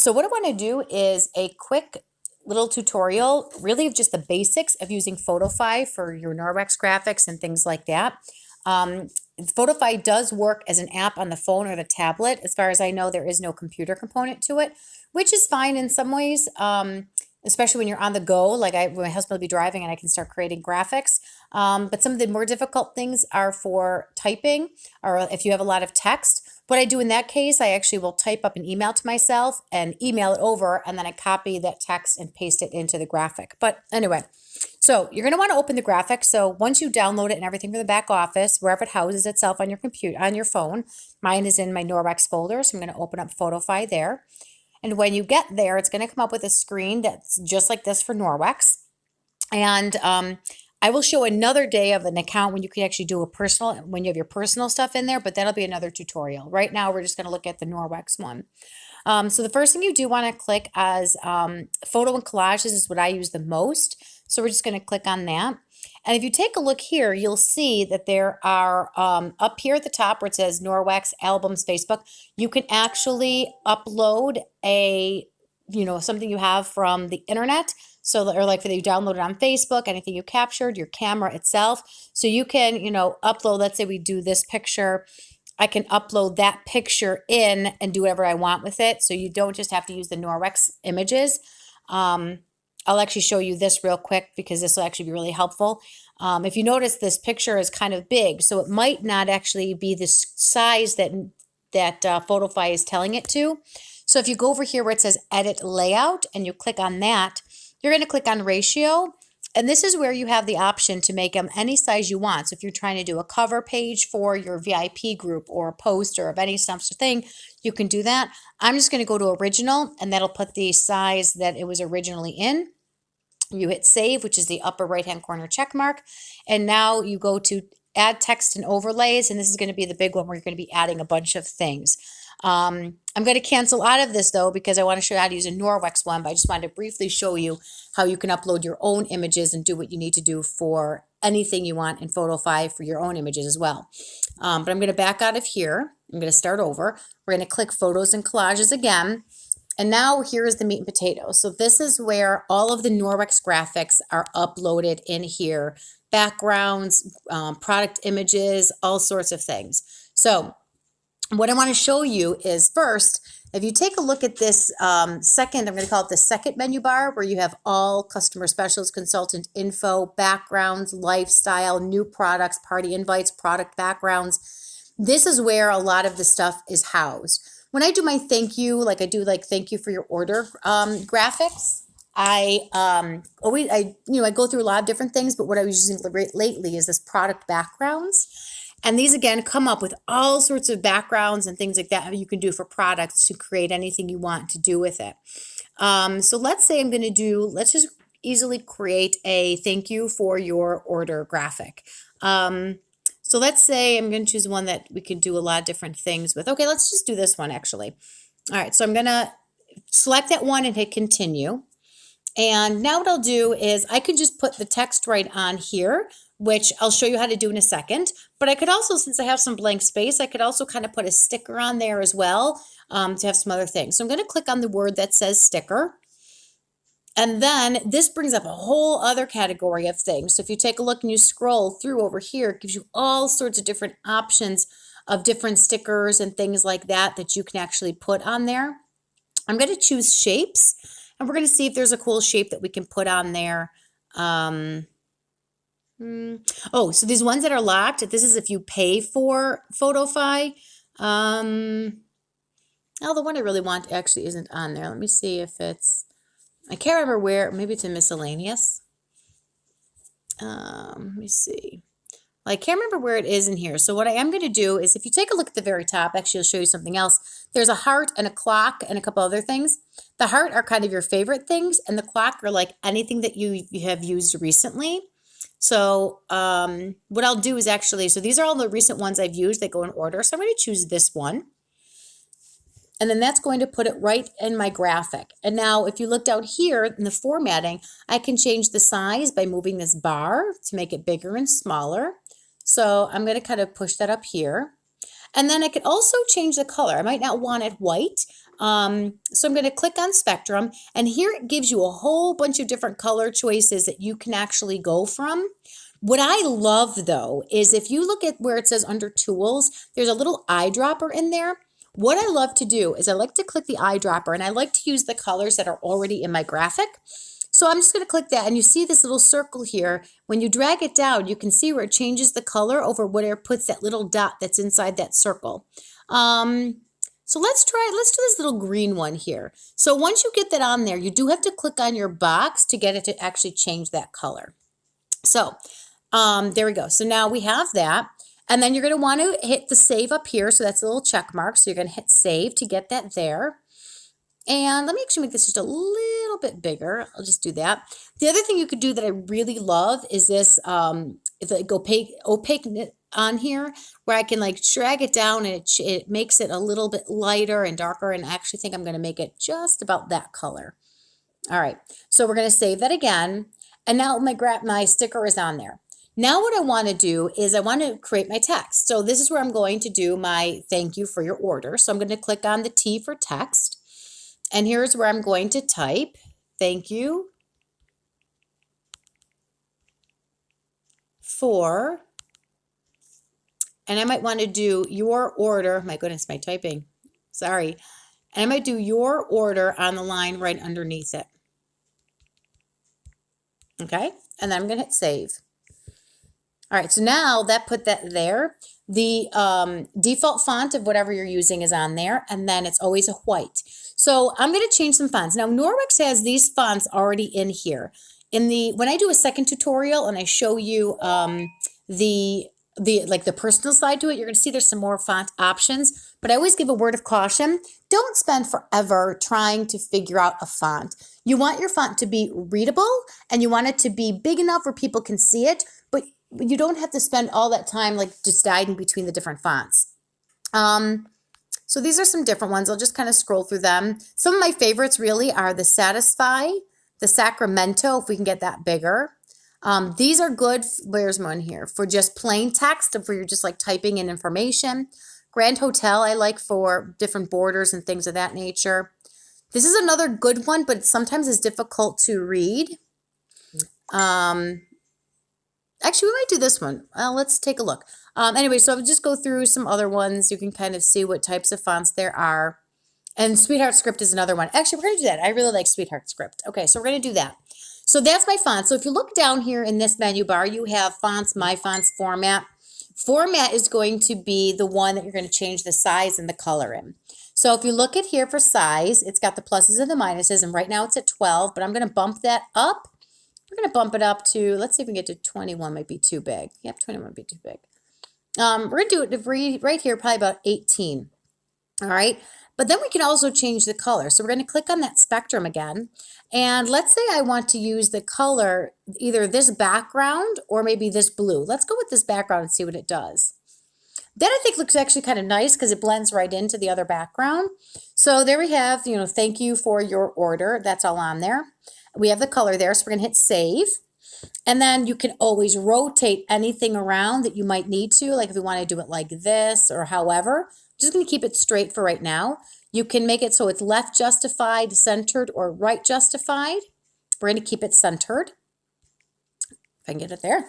So what I want to do is a quick little tutorial, really of just the basics of using Photofy for your Norwex graphics and things like that. Photofy does work as an app on the phone or the tablet. As far as I know, there is no computer component to it, which is fine in some ways, especially when you're on the go. Like my husband will be driving and I can start creating graphics. But some of the more difficult things are for typing or if you have a lot of text. What I do in that case, I actually will type up an email to myself and email it over, and then I copy that text and paste it into the graphic. But anyway, so you're going to want to open the graphic. So once you download it and everything from the back office, wherever it houses itself on your computer, on your phone, mine is in my Norwex folder. So I'm going to open up Photofy there. And when you get there, it's going to come up with a screen that's just like this for Norwex. And I will show another day of an account when you can actually do when you have your personal stuff in there, but that'll be another tutorial. Right now, we're just going to look at the Norwex one. So the first thing you do want to click as photo and collages is what I use the most. So we're just going to click on that. And if you take a look here, you'll see that there are up here at the top where it says Norwex Albums Facebook, you can actually upload something you have from the internet. So, or like you downloaded on Facebook, anything you captured, your camera itself. So you can, upload, let's say we do this picture. I can upload that picture in and do whatever I want with it. So you don't just have to use the Norwex images. I'll actually show you this real quick because this will actually be really helpful. If you notice, this picture is kind of big, so it might not actually be the size that Photofy is telling it to. So if you go over here where it says Edit Layout and you click on that, you're going to click on Ratio. And this is where you have the option to make them any size you want. So if you're trying to do a cover page for your VIP group or a poster of any such thing, you can do that. I'm just going to go to Original, and that'll put the size that it was originally in. You hit Save, which is the upper right-hand corner check mark. And now you go to Add Text and Overlays, and this is going to be the big one where you're going to be adding a bunch of things. I'm going to cancel out of this though because I want to show you how to use a Norwex one, but I just wanted to briefly show you how you can upload your own images and do what you need to do for anything you want in Photofy for your own images as well. But I'm going to back out of here. I'm going to start over. We're going to click Photos and Collages again. And now here is the meat and potatoes. So this is where all of the Norwex graphics are uploaded in here. Backgrounds, product images, all sorts of things. So what I want to show you is first, if you take a look at this second, I'm going to call it the second menu bar where you have all customer specials, consultant info, backgrounds, lifestyle, new products, party invites, product backgrounds. This is where a lot of the stuff is housed. When I do my thank you, like I do like thank you for your order graphics, I go through a lot of different things, but what I was using lately is this product backgrounds. And these, again, come up with all sorts of backgrounds and things like that you can do for products to create anything you want to do with it. So let's say let's just easily create a thank you for your order graphic. So let's say I'm going to choose one that we could do a lot of different things with. Okay, let's just do this one actually. All right, so I'm going to select that one and hit continue. And now what I'll do is I could just put the text right on here, which I'll show you how to do in a second. But I could also, since I have some blank space, I could also kind of put a sticker on there as well to have some other things. So I'm going to click on the word that says sticker. And then this brings up a whole other category of things. So if you take a look and you scroll through over here, it gives you all sorts of different options of different stickers and things like that that you can actually put on there. I'm going to choose shapes, and we're going to see if there's a cool shape that we can put on there. Oh, so these ones that are locked, this is if you pay for Photofy. The one I really want actually isn't on there. Let me see if it's, I can't remember where, maybe it's in miscellaneous. Let me see. Well, I can't remember where it is in here. So what I am going to do is if you take a look at the very top, actually I'll show you something else. There's a heart and a clock and a couple other things. The heart are kind of your favorite things, and the clock are like anything that you have used recently. So what I'll do is actually, so these are all the recent ones I've used that go in order. So I'm going to choose this one. And then that's going to put it right in my graphic. And now if you look down here in the formatting, I can change the size by moving this bar to make it bigger and smaller. So I'm going to kind of push that up here. And then I could also change the color. I might not want it white. So I'm going to click on spectrum, and here it gives you a whole bunch of different color choices that you can actually go from. What I love though is if you look at where it says under tools, there's a little eyedropper in there. What I love to do is I like to click the eyedropper, and I like to use the colors that are already in my graphic. So I'm just going to click that, and you see this little circle here. When you drag it down, you can see where it changes the color over where it puts that little dot that's inside that circle. So let's do this little green one here. So once you get that on there, you do have to click on your box to get it to actually change that color. So there we go. So now we have that. And then you're going to want to hit the save up here. So that's a little check mark. So you're going to hit save to get that there. And let me actually make this just a little bit bigger. I'll just do that. The other thing you could do that I really love is this opaque on here, where I can like drag it down, and it makes it a little bit lighter and darker. And I actually think I'm going to make it just about that color. All right, so we're going to save that again. And now my sticker is on there. Now what I want to do is I want to create my text. So this is where I'm going to do my thank you for your order. So I'm going to click on the T for text. And here's where I'm going to type thank you for, and I might want to do your order. My goodness, my typing. Sorry. And I might do your order on the line right underneath it. Okay. And then I'm going to hit save. All right. So now that put that there. The default font of whatever you're using is on there. And then it's always a white. So I'm going to change some fonts. Now Norwex has these fonts already in here. When I do a second tutorial and I show you the personal side to it, you're going to see there's some more font options. But I always give a word of caution. Don't spend forever trying to figure out a font. You want your font to be readable, and you want it to be big enough where people can see it, but you don't have to spend all that time like just diving between the different fonts. So these are some different ones. I'll just kind of scroll through them. Some of my favorites really are the Satisfy, the Sacramento, if we can get that bigger. These are good, where's one here, for just plain text, if you're just like typing in information. Grand Hotel I like for different borders and things of that nature. This is another good one, but sometimes it's difficult to read. Actually, we might do this one. Let's take a look. Anyway, so I'll just go through some other ones. You can kind of see what types of fonts there are. And Sweetheart Script is another one. Actually, we're going to do that. I really like Sweetheart Script. Okay, so we're going to do that. So that's my font. So if you look down here in this menu bar, you have fonts, my fonts, format. Format is going to be the one that you're going to change the size and the color in. So if you look at here for size, it's got the pluses and the minuses, and right now it's at 12, but I'm going to bump that up. We're going to bump it up to, let's see if we can get to 21, might be too big. Yep, 21 might be too big. We're going to do it right here, probably about 18. All right, but then we can also change the color. So we're going to click on that spectrum again. And let's say I want to use the color, either this background or maybe this blue. Let's go with this background and see what it does. That I think looks actually kind of nice because it blends right into the other background. So there we have, thank you for your order. That's all on there. We have the color there, so we're going to hit save. And then you can always rotate anything around that you might need to, like if you want to do it like this or however. I'm just going to keep it straight for right now. You can make it so it's left justified, centered, or right justified. We're going to keep it centered. If I can get it there.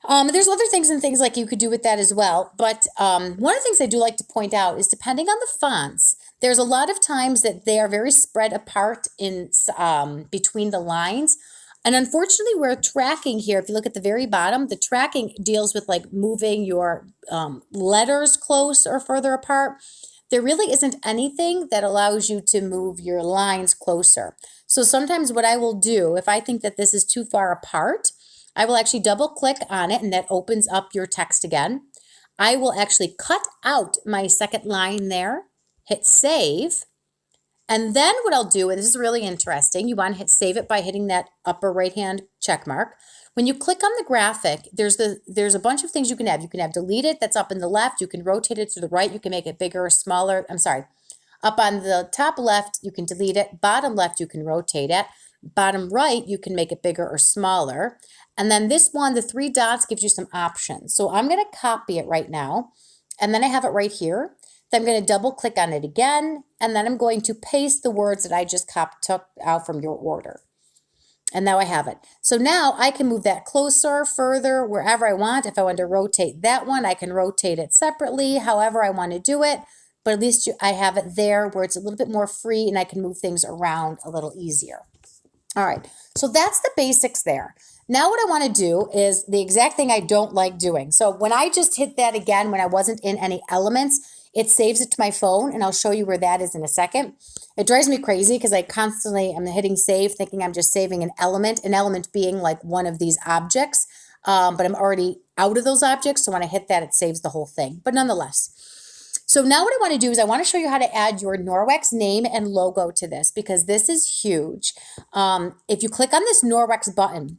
There's other things and things like you could do with that as well. But one of the things I do like to point out is depending on the fonts, there's a lot of times that they are very spread apart in between the lines. And unfortunately, we're tracking here. If you look at the very bottom, the tracking deals with like moving your letters close or further apart. There really isn't anything that allows you to move your lines closer. So sometimes what I will do, if I think that this is too far apart, I will actually double click on it, and that opens up your text again. I will actually cut out my second line there, hit save. And then what I'll do, and this is really interesting, you want to hit save it by hitting that upper right-hand check mark. When you click on the graphic, there's a bunch of things you can have. You can have delete it, that's up in the left. You can rotate it to the right. You can make it bigger or smaller. I'm sorry. Up on the top left, you can delete it. Bottom left, you can rotate it. Bottom right, you can make it bigger or smaller. And then this one, the three dots, gives you some options. So I'm going to copy it right now. And then I have it right here. Then I'm going to double click on it again, and then I'm going to paste the words that I just took out from your order. And now I have it. So now I can move that closer, further, wherever I want. If I want to rotate that one, I can rotate it separately, however I want to do it. But at least I have it there where it's a little bit more free and I can move things around a little easier. All right, so that's the basics there. Now what I want to do is the exact thing I don't like doing. So when I just hit that again, when I wasn't in any elements, it saves it to my phone, and I'll show you where that is in a second. It drives me crazy because I constantly am hitting save thinking I'm just saving an element being like one of these objects, but I'm already out of those objects, so when I hit that, it saves the whole thing. But nonetheless, so now what I want to do is I want to show you how to add your Norwex name and logo to this because this is huge. If you click on this Norwex button,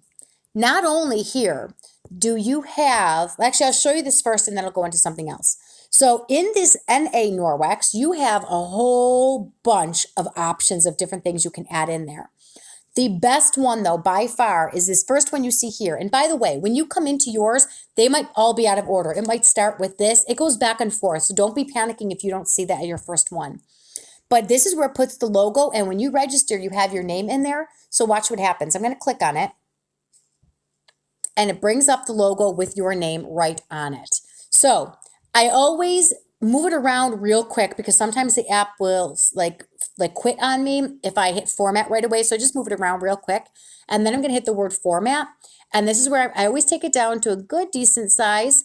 not only here do you have, actually I'll show you this first and then I'll go into something else. So in this NA Norwex, you have a whole bunch of options of different things you can add in there. The best one, though, by far, is this first one you see here. And by the way, when you come into yours, they might all be out of order. It might start with this. It goes back and forth, so don't be panicking if you don't see that at your first one. But this is where it puts the logo, and when you register, you have your name in there. So watch what happens. I'm going to click on it, and it brings up the logo with your name right on it. So I always move it around real quick because sometimes the app will like quit on me if I hit format right away. So I just move it around real quick. And then I'm going to hit the word format. And this is where I always take it down to a good, decent size.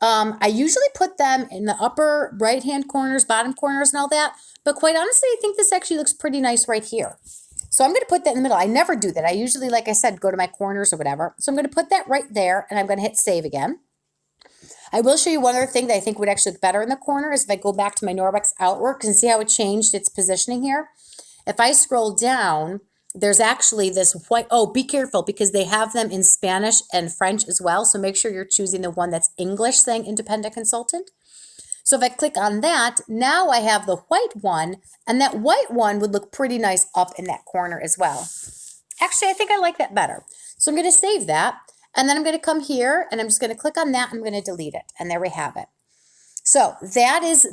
I usually put them in the upper right-hand corners, bottom corners and all that. But quite honestly, I think this actually looks pretty nice right here. So I'm going to put that in the middle. I never do that. I usually, like I said, go to my corners or whatever. So I'm going to put that right there and I'm going to hit save again. I will show you one other thing that I think would actually look better in the corner is if I go back to my Norwex artwork and see how it changed its positioning here. If I scroll down, there's actually this white, oh, be careful because they have them in Spanish and French as well. So make sure you're choosing the one that's English saying independent consultant. So if I click on that, now I have the white one, and that white one would look pretty nice up in that corner as well. Actually, I think I like that better. So I'm going to save that. And then I'm going to come here and I'm just going to click on that. And I'm going to delete it. And there we have it. So that is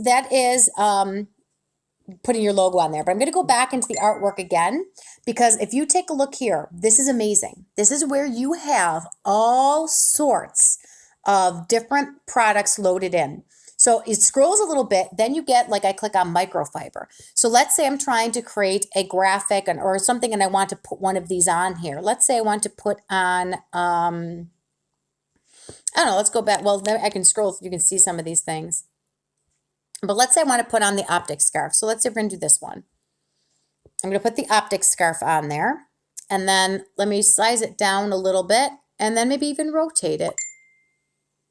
putting your logo on there. But I'm going to go back into the artwork again because if you take a look here, this is amazing. This is where you have all sorts of different products loaded in. So it scrolls a little bit, then you get, like I click on microfiber. So let's say I'm trying to create a graphic or something and I want to put one of these on here. Let's say I want to put on, I don't know, let's go back. Well, then I can scroll, you can see some of these things. But let's say I want to put on the optic scarf. So let's say we're going to do this one. I'm going to put the optic scarf on there. And then let me size it down a little bit and then maybe even rotate it.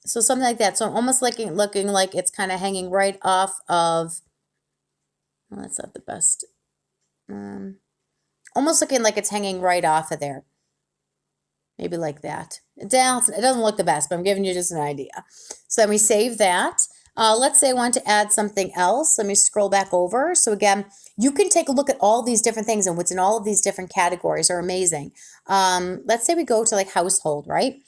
So something like that. So I'm almost looking like it's kind of hanging right off of, well, that's not the best. Almost looking like it's hanging right off of there. Maybe like that. It doesn't look the best, but I'm giving you just an idea. So let me save that. Let's say I want to add something else. Let me scroll back over. So again, you can take a look at all these different things and what's in all of these different categories are amazing. Let's say we go to like household, right?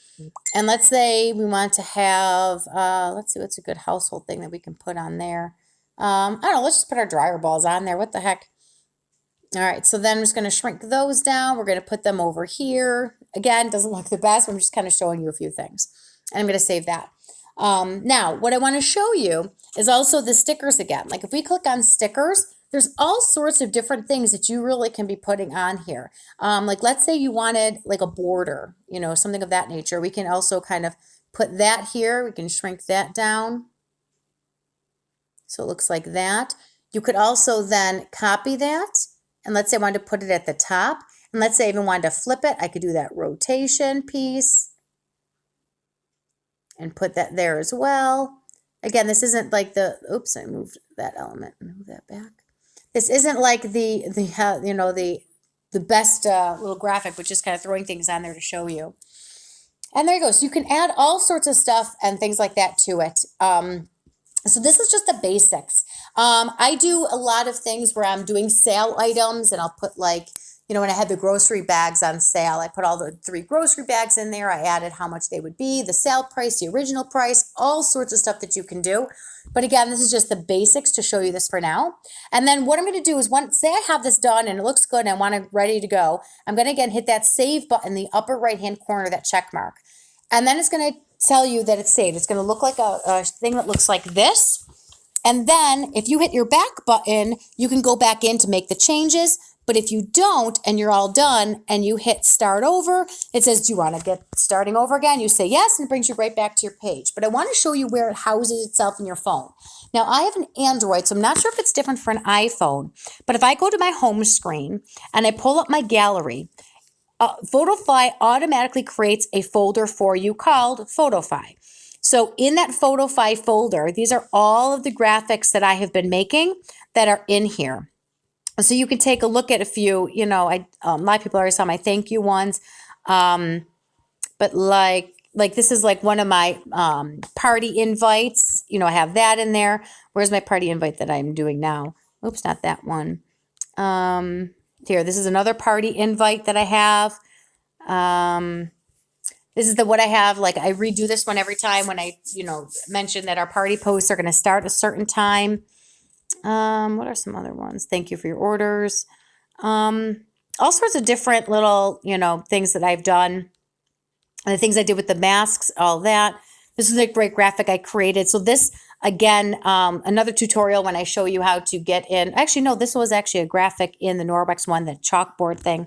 And let's say we want to have, let's see what's a good household thing that we can put on there. I don't know, let's just put our dryer balls on there. What the heck? All right, so then I'm just going to shrink those down. We're going to put them over here. Again, doesn't look the best, but I'm just kind of showing you a few things. And I'm going to save that. Now, what I want to show you is also the stickers again. Like if we click on stickers, there's all sorts of different things that you really can be putting on here. Like let's say you wanted like a border, you know, something of that nature. We can also kind of put that here. We can shrink that down. So it looks like that. You could also then copy that. And let's say I wanted to put it at the top. And let's say I even wanted to flip it. I could do that rotation piece and put that there as well. Again, this isn't like the, oops, I moved that element. Move that back. This isn't like the best little graphic, but just kind of throwing things on there to show you. And there you go. So you can add all sorts of stuff and things like that to it. So this is just the basics. I do a lot of things where I'm doing sale items and I'll put like, you know, when I had the grocery bags on sale, I put all the 3 grocery bags in there. I added how much they would be, the sale price, the original price, all sorts of stuff that you can do. But again, this is just the basics to show you this for now. And then what I'm going to do is say I have this done and it looks good and I want it ready to go. I'm going to again hit that save button in the upper right-hand corner, that check mark. And then it's going to tell you that it's saved. It's going to look like a thing that looks like this. And then if you hit your back button, you can go back in to make the changes. But if you don't and you're all done and you hit start over, it says, do you want to get starting over again? You say yes, and it brings you right back to your page. But I want to show you where it houses itself in your phone. Now, I have an Android, so I'm not sure if it's different for an iPhone. But if I go to my home screen and I pull up my gallery, Photofy automatically creates a folder for you called Photofy. So in that Photofy folder, these are all of the graphics that I have been making that are in here. So you can take a look at a few, you know, a lot of people already saw my thank you ones. But like this is like one of my party invites. You know, I have that in there. Where's my party invite that I'm doing now? Oops, not that one. Here, this is another party invite that I have. This is what I have. Like I redo this one every time when I, you know, mention that our party posts are going to start a certain time. What are some other ones? Thank you for your orders. All sorts of different little, you know, things that I've done. And the things I did with the masks, all that. This is a great graphic I created. So this, again, another tutorial when I show you how to get in. Actually, no, this was actually a graphic in the Norwex one, the chalkboard thing.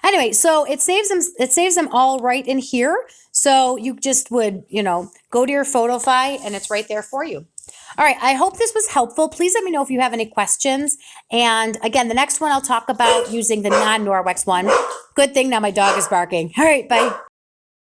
Anyway, so it saves them all right in here. So you just would, you know, go to your Photofy and it's right there for you. All right, I hope this was helpful. Please let me know if you have any questions. And again, the next one I'll talk about using the non-Norwex one. Good thing now my dog is barking. All right, bye.